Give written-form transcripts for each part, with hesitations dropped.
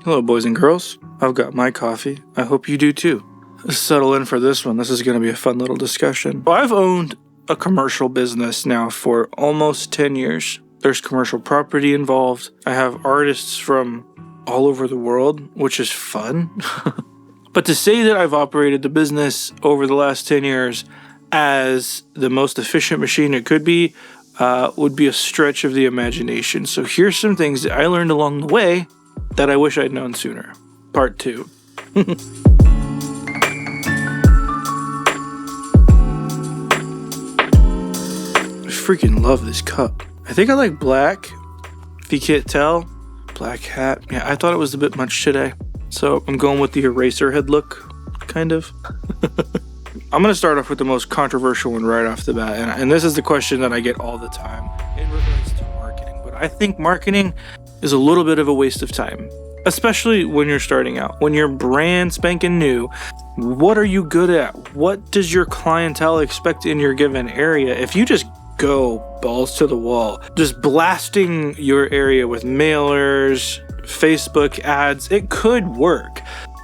Hello, boys and girls. I've got my coffee. I hope you do too. Settle in for this one. This is going to be a fun little discussion. Well, I've owned a commercial business now for almost 10 years. There's commercial property involved. I have artists from all over the world, which is fun. But to say that I've operated the business over the last 10 years as the most efficient machine it could be would be a stretch of the imagination. So here's some things that I learned along the way that I wish I'd known sooner. Part 2. I freaking love this cup. I think I like black. If you can't tell, black hat. Yeah, I thought it was a bit much today. So I'm going with the eraser head look, kind of. I'm going to start off with the most controversial one right off the bat. And this is the question that I get all the time in regards to marketing. But I think marketing is a little bit of a waste of time, especially when you're starting out. When you're brand spanking new, what are you good at? What does your clientele expect in your given area? If you just go balls to the wall, just blasting your area with mailers, Facebook ads, it could work.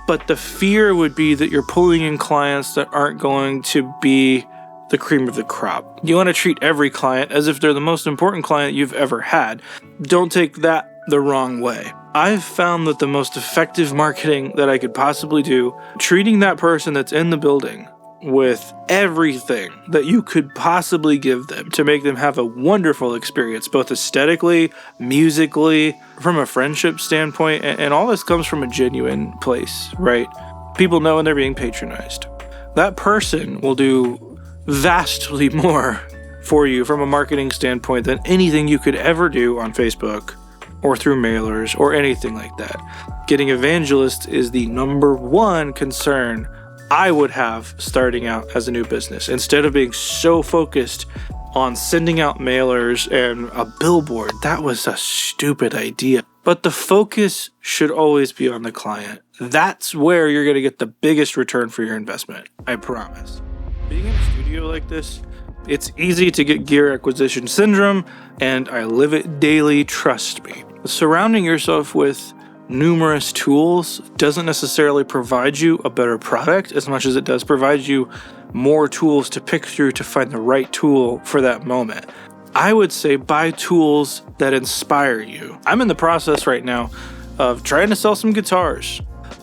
But the fear would be that you're pulling in clients that aren't going to be the cream of the crop. You want to treat every client as if they're the most important client you've ever had. Don't take that the wrong way. I've found that the most effective marketing that I could possibly do, treating that person that's in the building with everything that you could possibly give them to make them have a wonderful experience, both aesthetically, musically, from a friendship standpoint, and all this comes from a genuine place, right? People know when they're being patronized. That person will do vastly more for you from a marketing standpoint than anything you could ever do on Facebook or through mailers or anything like that. Getting evangelists is the number one concern I would have starting out as a new business. Instead of being so focused on sending out mailers and a billboard, that was a stupid idea. But the focus should always be on the client. That's where you're going to get the biggest return for your investment. I promise. Being in a studio like this, it's easy to get gear acquisition syndrome, and I live it daily, trust me. Surrounding yourself with numerous tools doesn't necessarily provide you a better product as much as it does provide you more tools to pick through to find the right tool for that moment. I would say buy tools that inspire you. I'm in the process right now of trying to sell some guitars.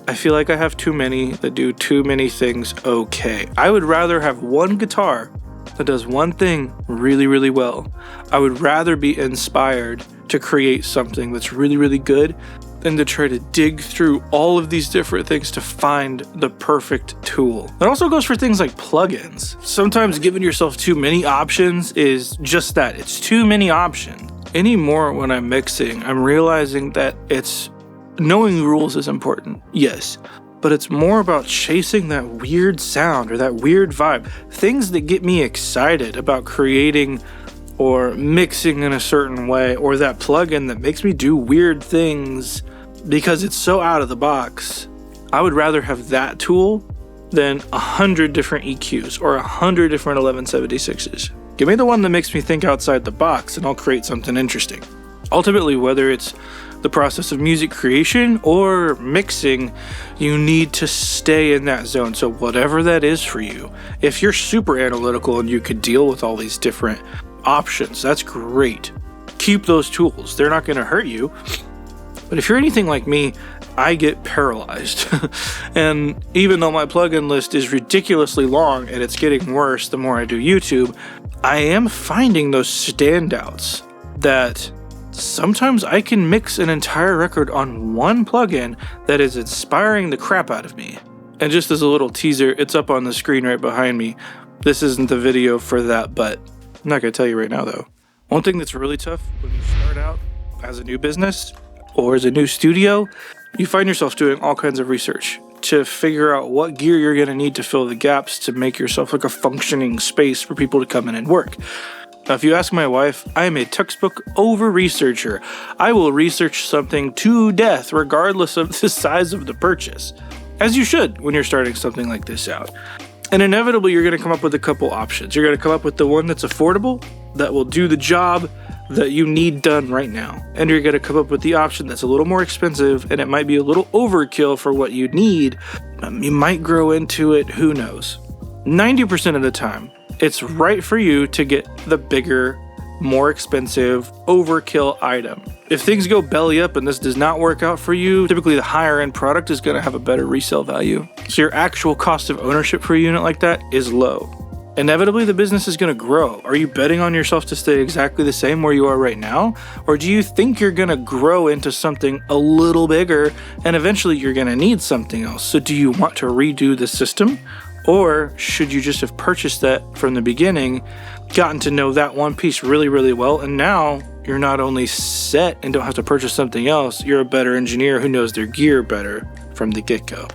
I feel like I have too many that do too many things okay. I would rather have one guitar that does one thing really, really well. I would rather be inspired to create something that's really, really good than to try to dig through all of these different things to find the perfect tool. That also goes for things like plugins. Sometimes giving yourself too many options is just that. It's too many options. Anymore when I'm mixing, I'm realizing that knowing the rules is important, yes, but it's more about chasing that weird sound or that weird vibe. Things that get me excited about creating or mixing in a certain way, or that plugin that makes me do weird things because it's so out of the box. I would rather have that tool than 100 different EQs or 100 different 1176s. Give me the one that makes me think outside the box and I'll create something interesting. Ultimately, whether it's the process of music creation or mixing, you need to stay in that zone. So whatever that is for you, if you're super analytical and you could deal with all these different options, that's great. Keep those tools. They're not going to hurt you. But if you're anything like me, I get paralyzed. And even though my plugin list is ridiculously long and it's getting worse the more I do YouTube, I am finding those standouts that sometimes I can mix an entire record on one plugin that is inspiring the crap out of me. And just as a little teaser, it's up on the screen right behind me. This isn't the video for that, but I'm not going to tell you right now though. One thing that's really tough when you start out as a new business or as a new studio, you find yourself doing all kinds of research to figure out what gear you're going to need to fill the gaps to make yourself like a functioning space for people to come in and work. Now, if you ask my wife, I am a textbook over-researcher. I will research something to death regardless of the size of the purchase, as you should when you're starting something like this out. And inevitably, you're going to come up with a couple options. You're going to come up with the one that's affordable, that will do the job, that you need done right now. And you're going to come up with the option that's a little more expensive and it might be a little overkill for what you need. You might grow into it, who knows? 90% of the time, it's right for you to get the bigger, more expensive, overkill item. If things go belly up and this does not work out for you, typically the higher end product is going to have a better resale value. So your actual cost of ownership for a unit like that is low. Inevitably, the business is going to grow. Are you betting on yourself to stay exactly the same where you are right now? Or do you think you're going to grow into something a little bigger and eventually you're going to need something else? So do you want to redo the system? Or should you just have purchased that from the beginning, gotten to know that one piece really, really well, and now you're not only set and don't have to purchase something else, you're a better engineer who knows their gear better from the get-go.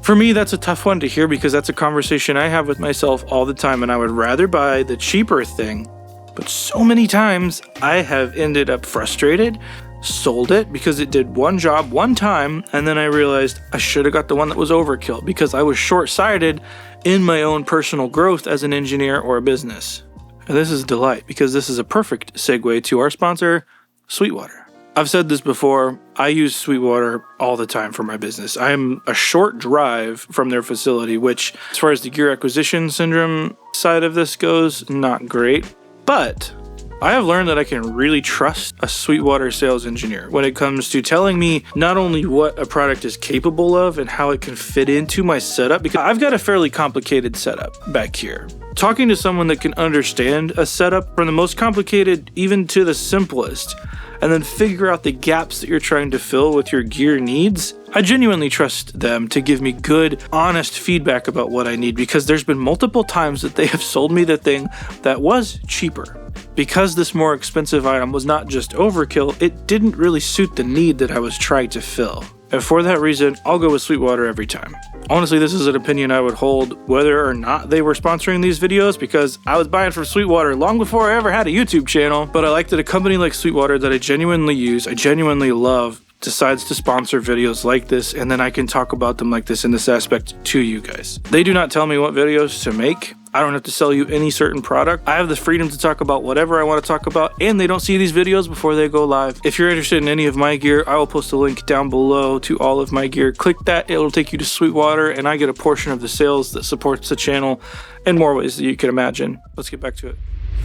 For me, that's a tough one to hear because that's a conversation I have with myself all the time, and I would rather buy the cheaper thing. But so many times I have ended up frustrated, sold it because it did one job one time, and then I realized I should have got the one that was overkill because I was short-sighted in my own personal growth as an engineer or a business. And this is a delight because this is a perfect segue to our sponsor, Sweetwater. I've said this before, I use Sweetwater all the time for my business. I'm a short drive from their facility, which, as far as the gear acquisition syndrome side of this goes, not great. But I have learned that I can really trust a Sweetwater sales engineer when it comes to telling me not only what a product is capable of and how it can fit into my setup, because I've got a fairly complicated setup back here. Talking to someone that can understand a setup from the most complicated even to the simplest, and then figure out the gaps that you're trying to fill with your gear needs, I genuinely trust them to give me good, honest feedback about what I need because there's been multiple times that they have sold me the thing that was cheaper. Because this more expensive item was not just overkill, it didn't really suit the need that I was trying to fill. And for that reason, I'll go with Sweetwater every time. Honestly, this is an opinion I would hold whether or not they were sponsoring these videos because I was buying from Sweetwater long before I ever had a YouTube channel. But I like that a company like Sweetwater that I genuinely use, I genuinely love, decides to sponsor videos like this, and then I can talk about them like this in this aspect to you guys. They do not tell me what videos to make. I don't have to sell you any certain product. I have the freedom to talk about whatever I want to talk about, and they don't see these videos before they go live. If you're interested in any of my gear, I will post a link down below to all of my gear. Click that, it'll take you to Sweetwater, and I get a portion of the sales that supports the channel in more ways that you can imagine. Let's get back to it.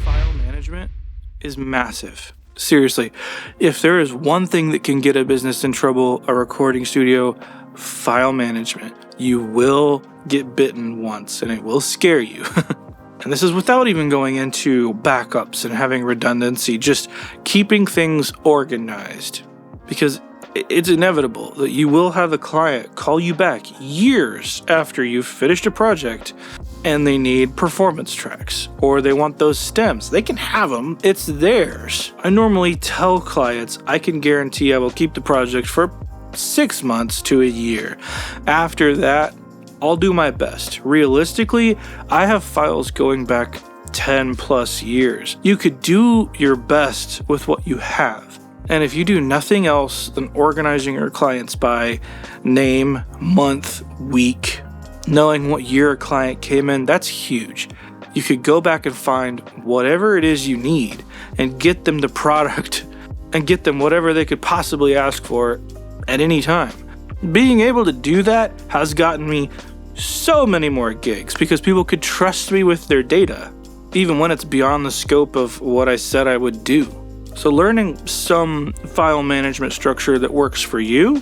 File management is massive. Seriously, if there is one thing that can get a business in trouble, a recording studio, file management. You will get bitten once and it will scare you. And this is without even going into backups and having redundancy, just keeping things organized. Because it's inevitable that you will have a client call you back years after you've finished a project and they need performance tracks or they want those stems. They can have them, it's theirs. I normally tell clients I can guarantee I will keep the project for 6 months to a year. After that, I'll do my best. Realistically, I have files going back 10 plus years. You could do your best with what you have. And if you do nothing else than organizing your clients by name, month, week, knowing what year a client came in, that's huge. You could go back and find whatever it is you need and get them the product and get them whatever they could possibly ask for at any time. Being able to do that has gotten me so many more gigs because people could trust me with their data, even when it's beyond the scope of what I said I would do. So learning some file management structure that works for you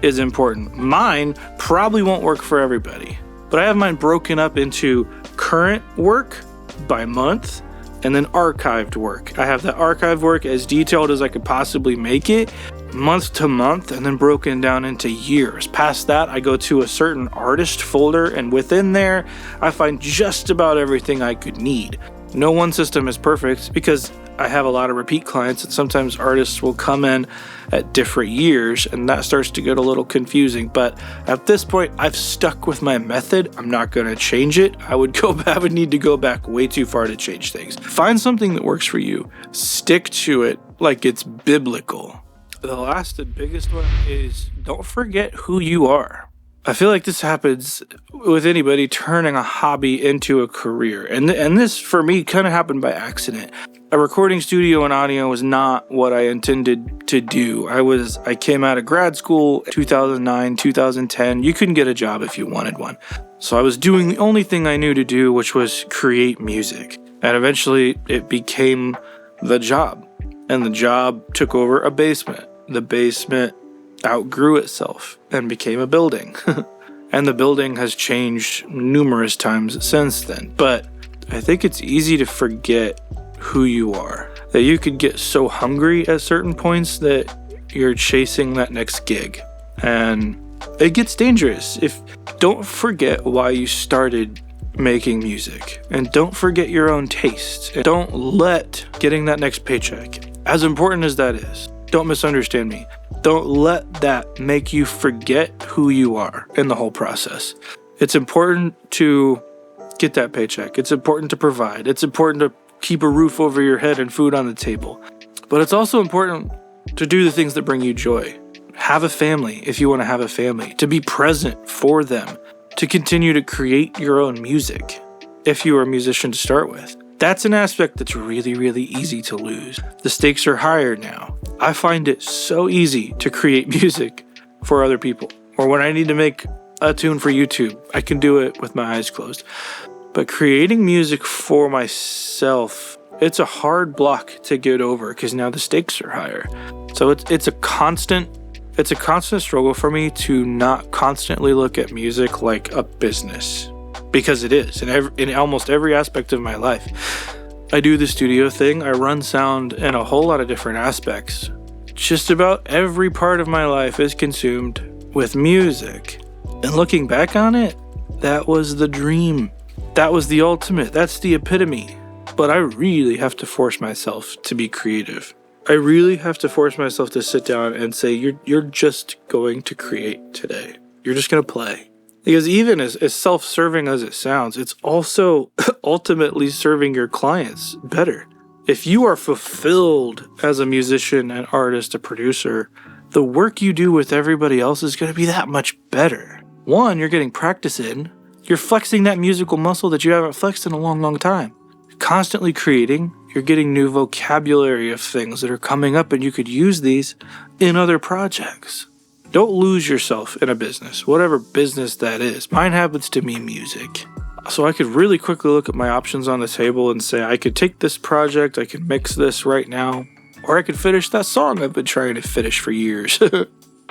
is important. Mine probably won't work for everybody, but I have mine broken up into current work by month and then archived work. I have the archived work as detailed as I could possibly make it, month to month, and then broken down into years. Past that, I go to a certain artist folder, and within there, I find just about everything I could need. No one system is perfect because I have a lot of repeat clients, and sometimes artists will come in at different years, and that starts to get a little confusing. But at this point, I've stuck with my method. I'm not going to change it. I would need to go back way too far to change things. Find something that works for you. Stick to it like it's biblical. The last and biggest one is don't forget who you are. I feel like this happens with anybody turning a hobby into a career. And this, for me, kind of happened by accident. A recording studio and audio was not what I intended to do. I came out of grad school 2009, 2010. You couldn't get a job if you wanted one. So I was doing the only thing I knew to do, which was create music. And eventually it became the job. And the job took over a basement. The basement outgrew itself and became a building. And the building has changed numerous times since then. But I think it's easy to forget who you are. That you could get so hungry at certain points that you're chasing that next gig. And it gets dangerous. Don't forget why you started making music. And don't forget your own taste. And don't let getting that next paycheck, as important as that is, don't misunderstand me. Don't let that make you forget who you are in the whole process. It's important to get that paycheck. It's important to provide. It's important to keep a roof over your head and food on the table. But it's also important to do the things that bring you joy. Have a family if you want to have a family. To be present for them. To continue to create your own music if you are a musician to start with. That's an aspect that's really, really easy to lose. The stakes are higher now. I find it so easy to create music for other people. Or when I need to make a tune for YouTube, I can do it with my eyes closed. But creating music for myself, it's a hard block to get over because now the stakes are higher. So it's a constant struggle for me to not constantly look at music like a business. Because it is, in almost every aspect of my life. I do the studio thing, I run sound in a whole lot of different aspects. Just about every part of my life is consumed with music. And looking back on it, that was the dream. That was the ultimate, that's the epitome. But I really have to force myself to be creative. I really have to force myself to sit down and say, you're just going to create today. You're just going to play. Because even as self-serving as it sounds, it's also ultimately serving your clients better. If you are fulfilled as a musician, an artist, a producer, the work you do with everybody else is going to be that much better. One, you're getting practice in. You're flexing that musical muscle that you haven't flexed in a long, long time. You're constantly creating. You're getting new vocabulary of things that are coming up, and you could use these in other projects. Don't lose yourself in a business, whatever business that is. Mine happens to be music. So I could really quickly look at my options on the table and say, I could take this project, I could mix this right now, or I could finish that song I've been trying to finish for years.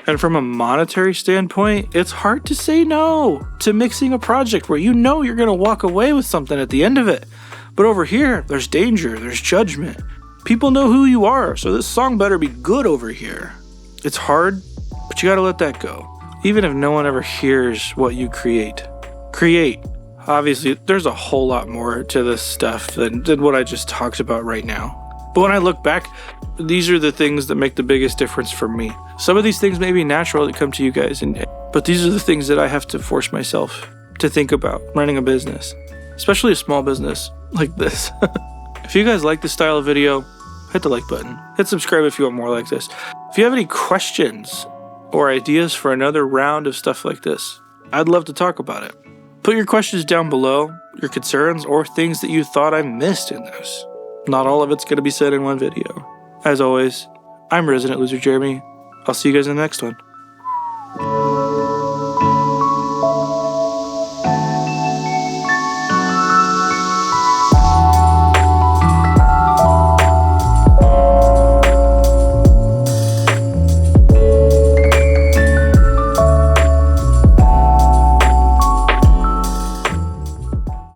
And from a monetary standpoint, it's hard to say no to mixing a project where you know you're going to walk away with something at the end of it. But over here, there's danger, there's judgment. People know who you are, so this song better be good over here. It's hard. But you gotta let that go. Even if no one ever hears what you create. Obviously, there's a whole lot more to this stuff than what I just talked about right now. But when I look back, these are the things that make the biggest difference for me. Some of these things may be natural that come to you guys, but these are the things that I have to force myself to think about running a business. Especially a small business like this. If you guys like this style of video, hit the like button. Hit subscribe if you want more like this. If you have any questions or ideas for another round of stuff like this, I'd love to talk about it. Put your questions down below, your concerns, or things that you thought I missed in this. Not all of it's going to be said in one video. As always, I'm Resident Loser Jeremy. I'll see you guys in the next one.